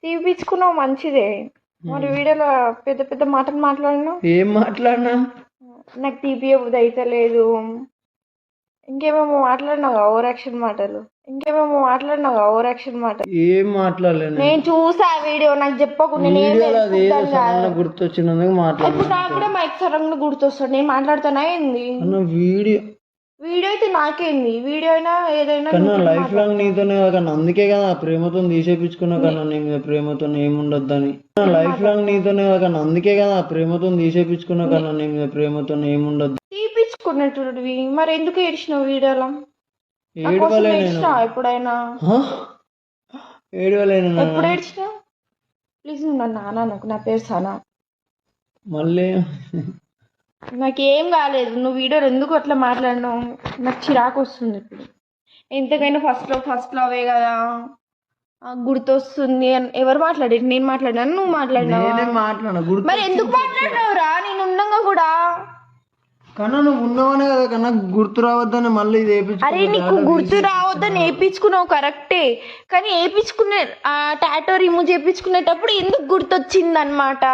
తీపిచ్చుకున్నావు మంచిదే. మరి వీడియోలో పెద్ద పెద్ద మాటలు మాట్లాడినావు. ఏం మాట్లాడినా? నాకు తీపియబుద్ధి అయితే లేదు, ఇంకేమేమో మాట్లాడినావు ఓవరాక్షన్ మాటలు, ఏం మాట్లాడలేను. నేను చూసా ఆ వీడియో. నాకు చెప్పకు. గుర్తొచ్చినందుకు ఇప్పుడు నాకు కూడా మైక్ సరంగా గుర్తొస్తాడు. నేను మాట్లాడుతానా ఏంది? వీడియో అయితే నాకేంది, వీడియో అయినా ఏదైనా లైఫ్ లాంగ్ నీతోనే కన్నా, అందుకే కదా ప్రేమతో తీసేపించుకున్నా కన్నా నీ మీద ప్రేమతో ఏముండొద్దని. లైఫ్ లాంగ్ నీతోనే కన్నా, అందుకే కదా ప్రేమతో తీసేపించుకున్నా కన్నా నీ మీద ప్రేమతో ఏముండొద్దు. తీపిచ్చుకున్నట్టువి మరి ఎందుకు ఏడ్చినావు వీడియోలో? ఎప్పుడైనా ఎప్పుడు ఏడ్చినా? ప్లీజ్ నువ్వు నన్ను నాన్న నాకు, నా పేరు సనా. మళ్ళీ నాకేం కాలేదు. నువ్వు వీడియోలో ఎందుకు అట్లా మాట్లాడినావు? నాకు చిరాకు వస్తుంది ఇప్పుడు. ఎంతకైనా ఫస్ట్ లవే కదా, గుర్తొస్తుంది. ఎవరు మాట్లాడారు? నేను మాట్లాడినాను, నువ్వు మాట్లాడినావు. మరి ఎందుకు మాట్లాడినావురా? నేను ఉన్నాగా కూడా. కన్నా నువ్వు ఉన్నావనే కదా కన్నా గుర్తు రావద్దని మళ్ళీ అరే నీకు గుర్తు రావద్దని వేయించుకున్నావు కరెక్టే, కానీ వేయించుకునే ఆ టాటో రిమూవ్ చేయించుకునేటప్పుడు ఎందుకు గుర్తొచ్చింది అనమాట.